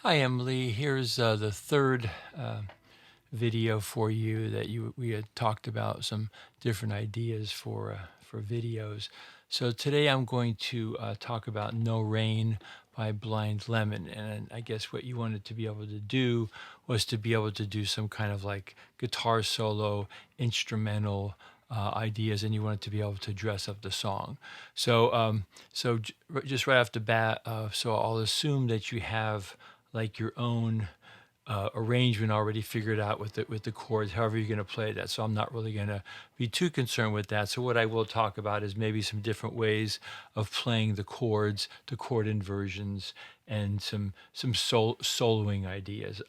Hi Emily, here's the third video for you that we had talked about some different ideas for videos. So today I'm going to talk about No Rain by Blind Lemon, and I guess what you wanted to be able to do was to be able to do some kind of like guitar solo, instrumental ideas, and you wanted to be able to dress up the song. So just right off the bat, so I'll assume that you have like your own arrangement already figured out with the chords, however you're going to play that. So I'm not really going to be too concerned with that. So what I will talk about is maybe some different ways of playing the chords, the chord inversions, and some soloing ideas.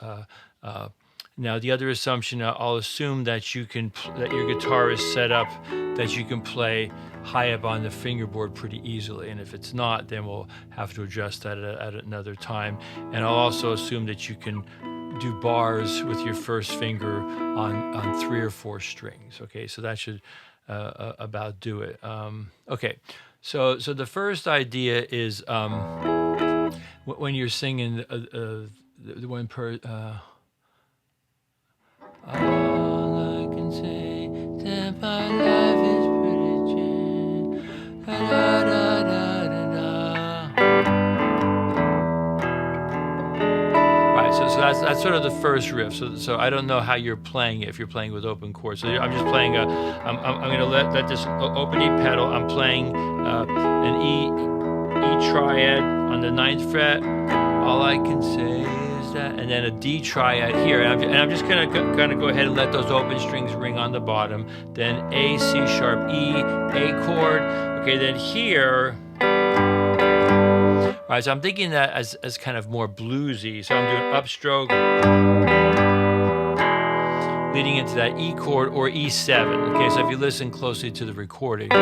Now, the other assumption, I'll assume that that your guitar is set up that you can play high up on the fingerboard pretty easily. And if it's not, then we'll have to adjust that at another time. And I'll also assume that you can do bars with your first finger on 3 or 4 strings. Okay, so that should about do it. Okay, so the first idea is when you're singing the one per. All I can say that my life is pretty changed. Da, da, da, da, da. Right, so that's sort of the first riff. So I don't know how you're playing it if you're playing with open chords. So I'm just playing I'm going to let this open E pedal. I'm playing an E triad on the 9th fret. All I can say is that, and then a D triad here, and I'm just gonna go ahead and let those open strings ring on the bottom. Then A, C sharp, E, A chord. Okay, then here. All right, so I'm thinking that as kind of more bluesy. So I'm doing upstroke, leading into that E chord or E7. Okay, so if you listen closely to the recording, it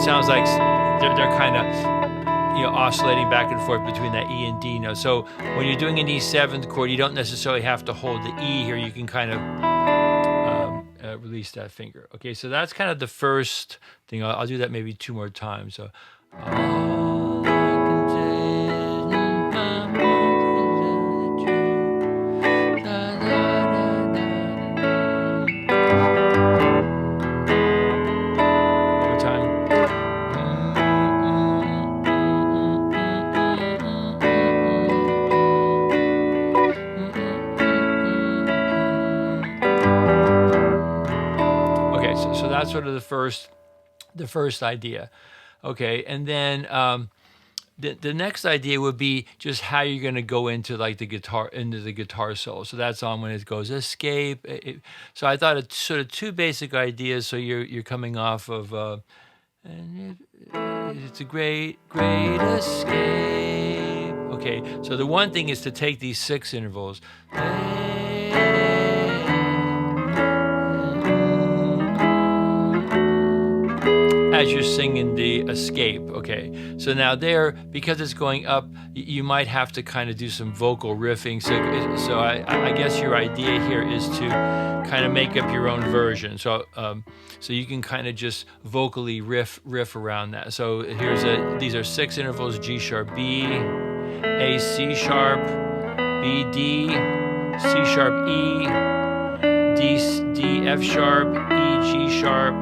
sounds like they're kind of oscillating back and forth between that E and D note. So when you're doing an E7th chord, you don't necessarily have to hold the E here. You can kind of release that finger. Okay, so that's kind of the first thing. I'll do that maybe 2 more times. So. All I can say is my mouth is the truth. Da, da, da, da, da. Over time. Okay, so that's sort of the first idea. Okay, and then the next idea would be just how you're going to go into like the guitar solo. So that's on when it goes escape. So I thought it's sort of 2 basic ideas. So you're coming off of and it's a great escape. Okay, so the one thing is to take these 6 intervals. As you're singing the escape. Okay, so now there, because it's going up, you might have to kind of do some vocal riffing. So I guess your idea here is to kind of make up your own version. So you can kind of just vocally riff around that. So these are 6 intervals: G sharp B, A C sharp, B D, C sharp E, D F sharp, E G sharp,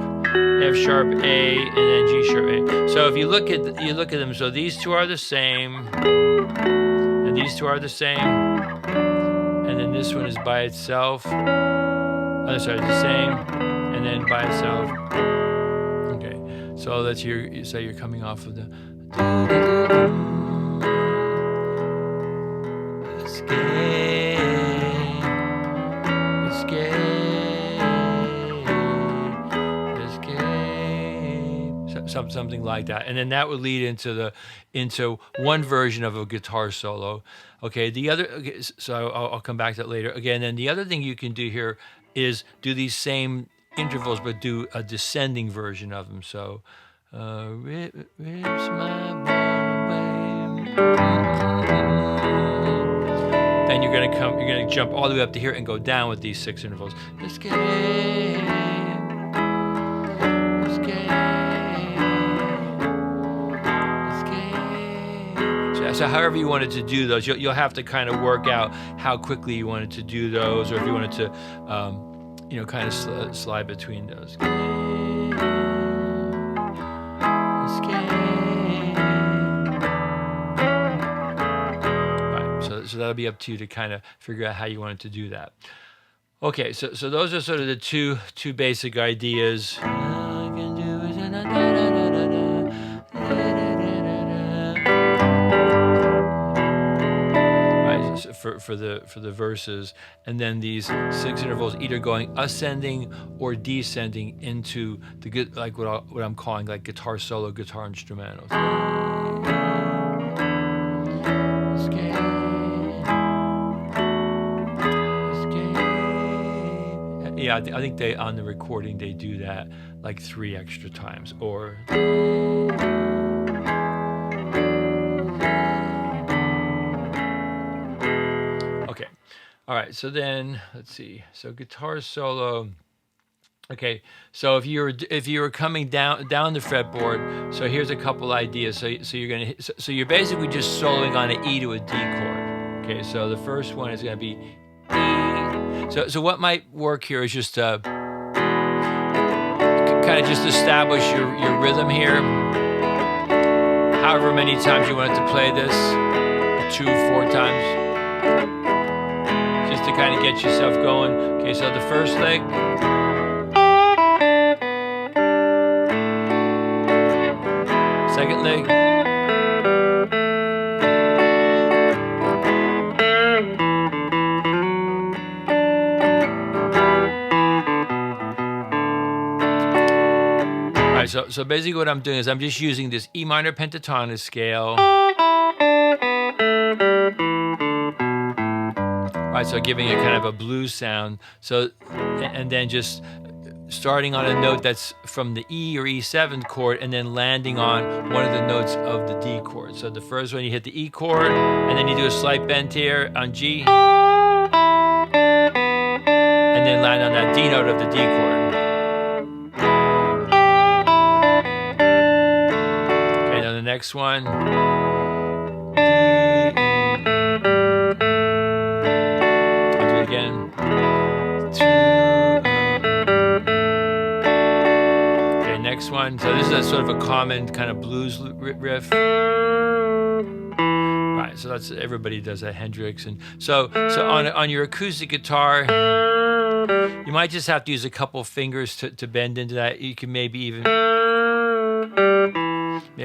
F sharp A, and then G sharp A. So if you look at them, so these 2 are the same, and these 2 are the same, and then this one is by itself. Oh, sorry, the same, and then by itself. Okay, so that's you're coming off of the escape. Something like that, and then that would lead into one version of a guitar solo. Okay, so I'll come back to that later. Again, and the other thing you can do here is do these same intervals, but do a descending version of them. So, rips my bone away. Then you're gonna jump all the way up to here and go down with these 6 intervals. Escape. so however you wanted to do those, you'll have to kind of work out how quickly you wanted to do those, or if you wanted to, you know, kind of slide between those. So that'll be up to you to kind of figure out how you wanted to do that. Okay, so those are sort of the two basic ideas. Right, for the verses, and then these 6 intervals either going ascending or descending into the like what I'm calling like guitar solo, guitar instrumentals. Yeah, I think they on the recording they do that like 3 extra times. Or okay, all right. So then let's see. So guitar solo. Okay, so if you were coming down the fretboard, so here's a couple ideas. So you're basically just soloing on an E to a D chord. Okay, so the first one is going to be E. So what might work here is just kind of just establish your rhythm here. However many times you want to play this, 2, 4 times, just to kind of get yourself going. Okay, so the first leg. Second leg. All right, so basically what I'm doing is I'm just using this E minor pentatonic scale. All right, so giving it kind of a blues sound. So, and then just starting on a note that's from the E or E7 chord and then landing on one of the notes of the D chord. So the first one you hit the E chord and then you do a slight bend here on G and then land on that D note of the D chord. Okay, now the next one. I'll do it again. Next one. So this is a sort of a common kind of blues riff. Right. So that's everybody does that, Hendrix, and so on your acoustic guitar, you might just have to use a couple fingers to bend into that. You can maybe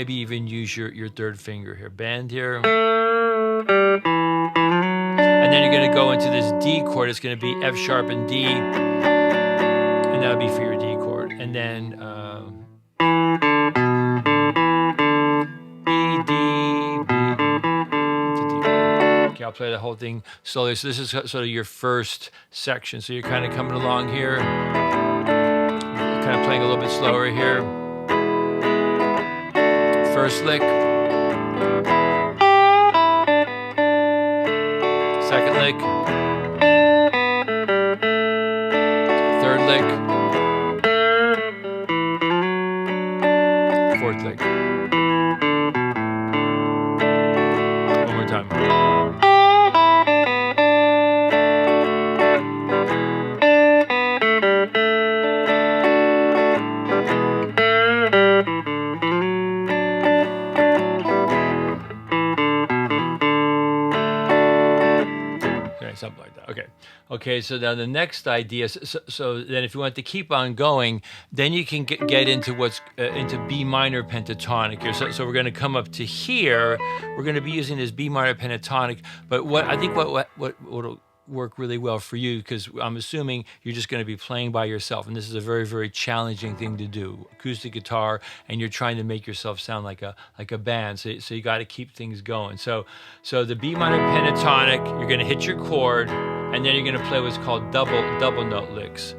even use your third finger here. Bend here, and then you're going to go into this D chord. It's going to be F sharp and D, and that'll be for your D chord, and then. I'll play the whole thing slowly. So this is sort of your first section. So you're kind of coming along here, kind of playing a little bit slower here. First lick. Second lick. Third lick. Fourth lick. One more time. Something like that. Okay. So now the next idea. So then, if you want to keep on going, then you can get into what's into B minor pentatonic here. So we're going to come up to here. We're going to be using this B minor pentatonic. But what I think what'll work really well for you, because I'm assuming you're just going to be playing by yourself, and this is a very, very challenging thing to do, acoustic guitar, and you're trying to make yourself sound like a band, so you got to keep things going. So the B minor pentatonic, you're going to hit your chord, and then you're going to play what's called double note licks.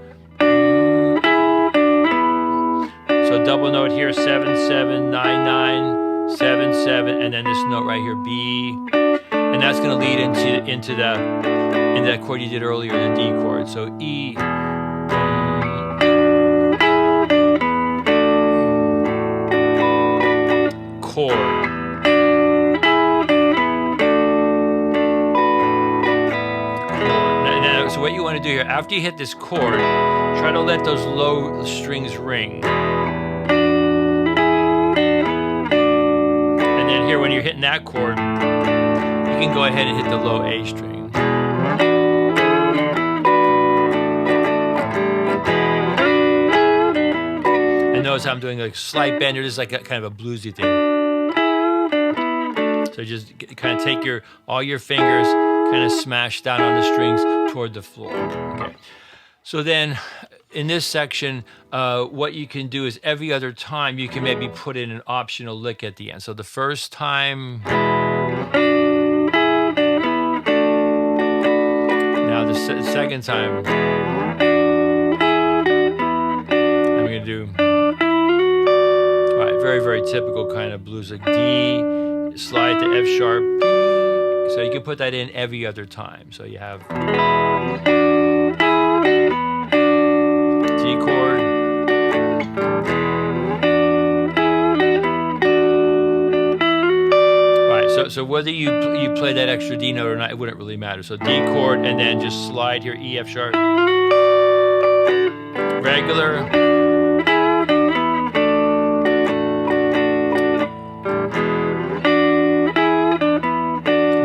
So double note here, 7 7 9 9 7 7, and then this note right here, B, and that's going to lead into that chord you did earlier, the D chord. So E, chord, want to do here, after you hit this chord, try to let those low strings ring. And then here, when you're hitting that chord, you can go ahead and hit the low A string. And notice how I'm doing like slight bend. This is like a kind of a bluesy thing. So just kind of take all your fingers, kind of smash down on the strings toward the floor. Okay. So then in this section, what you can do is every other time you can maybe put in an optional lick at the end. So the first time, now the second time, I'm going to do, all right, very, very typical kind of blues, like D, slide to F sharp, so you can put that in every other time. So you have D chord, right? So whether you play that extra D note or not, it wouldn't really matter. So D chord, and then just slide here, E, F sharp, regular.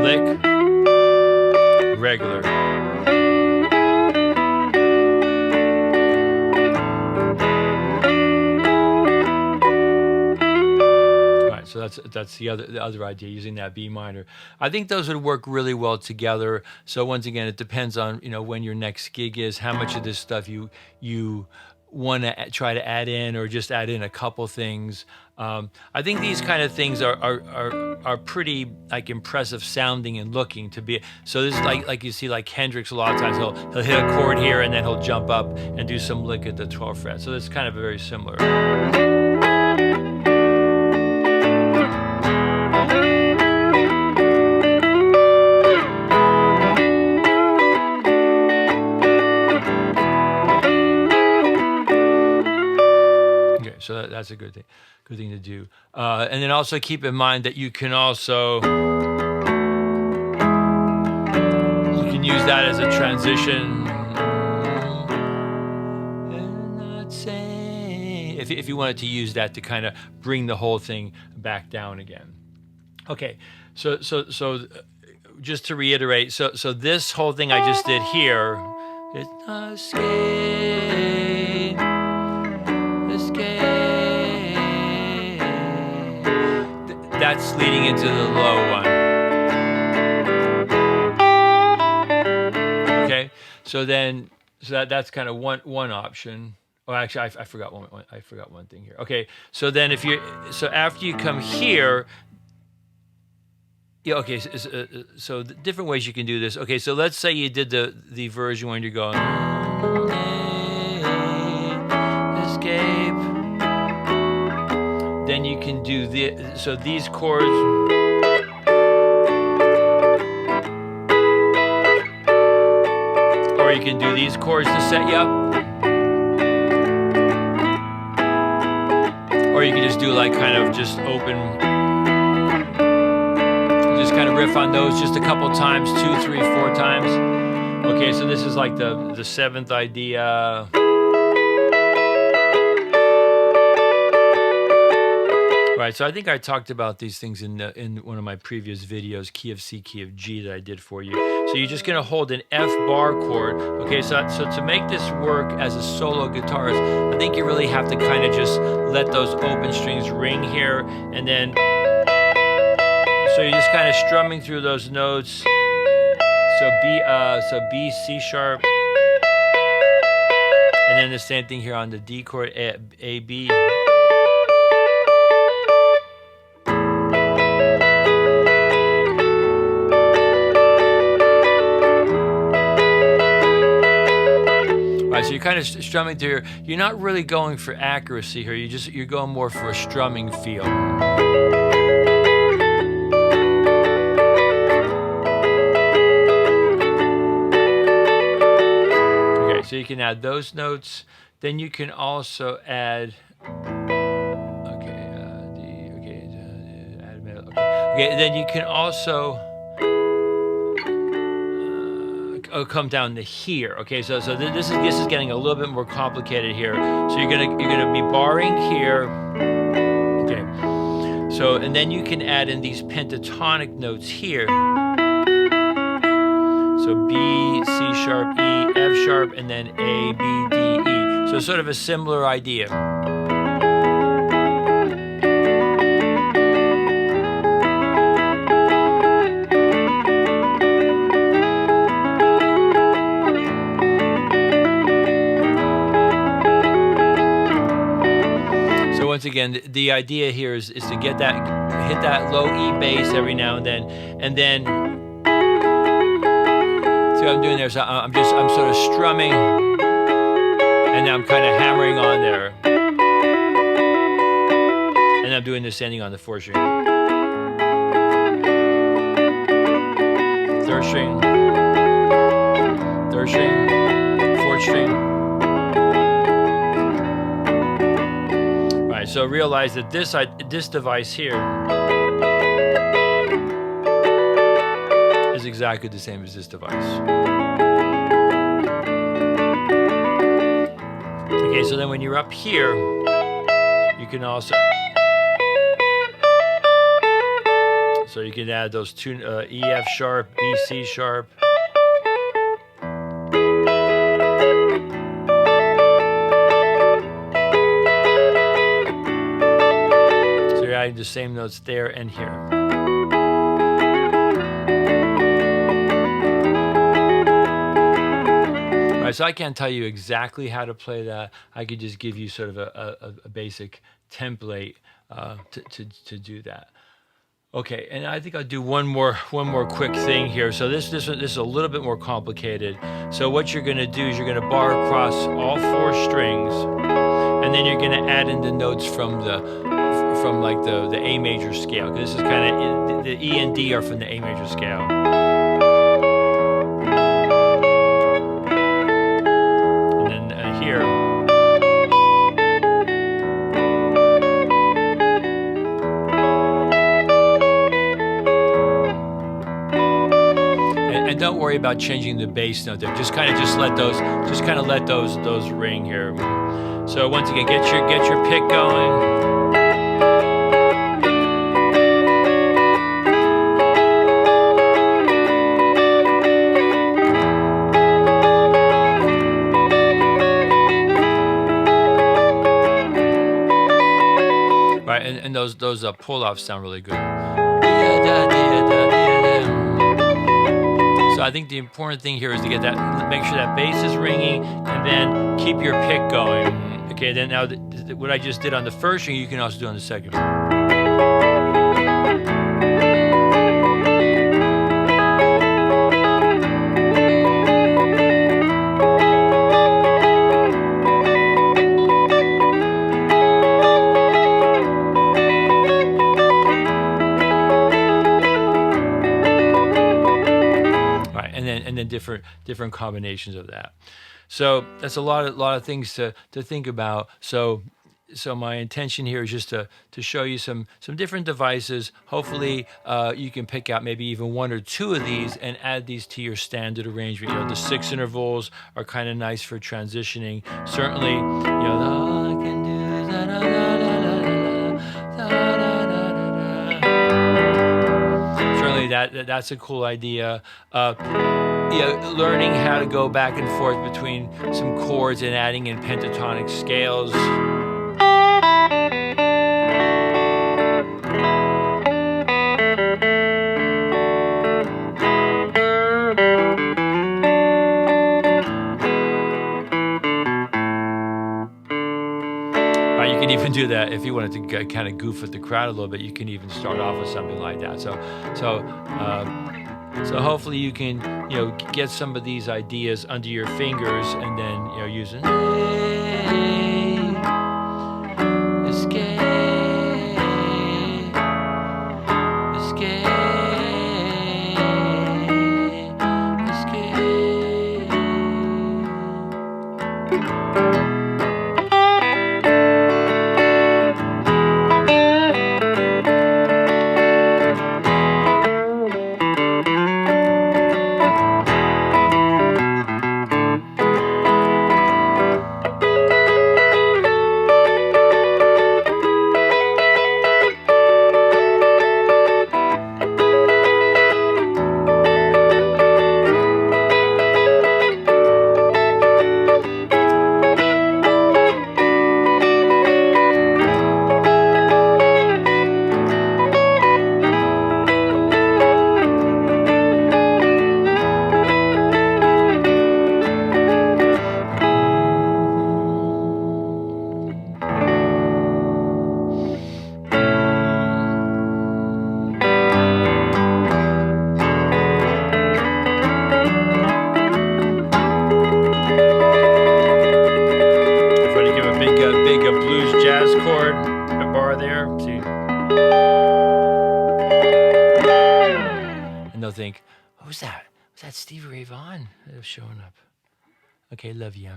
Lick, regular. All right, so that's the other idea, using that B minor. I think those would work really well together. So once again, it depends on when your next gig is, how much of this stuff you want to try to add in, or just add in a couple things. I think these kind of things are pretty like impressive sounding and looking to be. So this is like you see like Hendrix a lot of times, he'll hit a chord here and then he'll jump up and do some lick at the 12th fret. So it's kind of very similar. So that's a good thing to do. And then also keep in mind that you can use that as a transition. If you wanted to use that to kind of bring the whole thing back down again. Okay, so just to reiterate, so this whole thing I just did here, it's escape. That's leading into the low one. Okay, so that's kind of one option. Oh, actually, I forgot one thing here. Okay, so then after you come here, yeah. Okay, so the different ways you can do this. Okay, so let's say you did the version when you're going escape. Then you can do these chords. Or you can do these chords to set you up. Or you can just do like kind of just open, just kind of riff on those just a couple times, 2, 3, 4 times. Okay, so this is like the seventh idea. Right, so I think I talked about these things in one of my previous videos, key of C, key of G, that I did for you. So you're just going to hold an F bar chord. Okay, so to make this work as a solo guitarist, I think you really have to kind of just let those open strings ring here, and then so you're just kind of strumming through those notes. So B, C sharp, and then the same thing here on the D chord, A, B. So you're kind of strumming through. You're not really going for accuracy here. You're going more for a strumming feel. Okay, so you can add those notes. Then you can also add. Add mellow. Okay. Then you can also. come down to here. Okay, so this is getting a little bit more complicated here. So you're gonna be barring here. Okay, so and then you can add in these pentatonic notes here. So B, C sharp, E, F sharp, and then A, B, D, E. So sort of a similar idea. Once again, the idea here is to get that, hit that low E bass every now and then see what I'm doing there. So I'm sort of strumming, and now I'm kind of hammering on there, and I'm doing this ending on the 4th string, 3rd string, 3rd string, 4th string. So realize that this device here is exactly the same as this device. Okay, so then when you're up here, you can also, so you can add those two E, F sharp, B, C sharp. The same notes there and here. All right, so I can't tell you exactly how to play that. I could just give you sort of a basic template to do that. Okay, and I think I'll do one more quick thing here. So this is a little bit more complicated. So what you're going to do is you're going to bar across all 4 strings, and then you're going to add in the notes from like the A major scale, because this is kind of, the E and D are from the A major scale. And then here. And don't worry about changing the bass note there. Just kind of let those ring here. So once again, get your pick going. And those pull-offs sound really good. So I think the important thing here is to make sure that bass is ringing, and then keep your pick going. Okay, then now what I just did on the 1st string, you can also do on the 2nd. And then different combinations of that. So that's a lot of things to think about. So my intention here is just to show you some different devices. Hopefully you can pick out maybe even 1 or 2 of these and add these to your standard arrangement. You know, the 6 intervals are kind of nice for transitioning. Certainly, you know, all I can do is da da da da da da da da. Certainly that's a cool idea. You know, learning how to go back and forth between some chords and adding in pentatonic scales. You can even do that if you wanted to kind of goof with the crowd a little bit. You can even start off with something like that. So hopefully you can, you know, get some of these ideas under your fingers, and then, you know, using escape. think, who's that? Was that Stevie Ray Vaughan that was showing up? Okay, love you.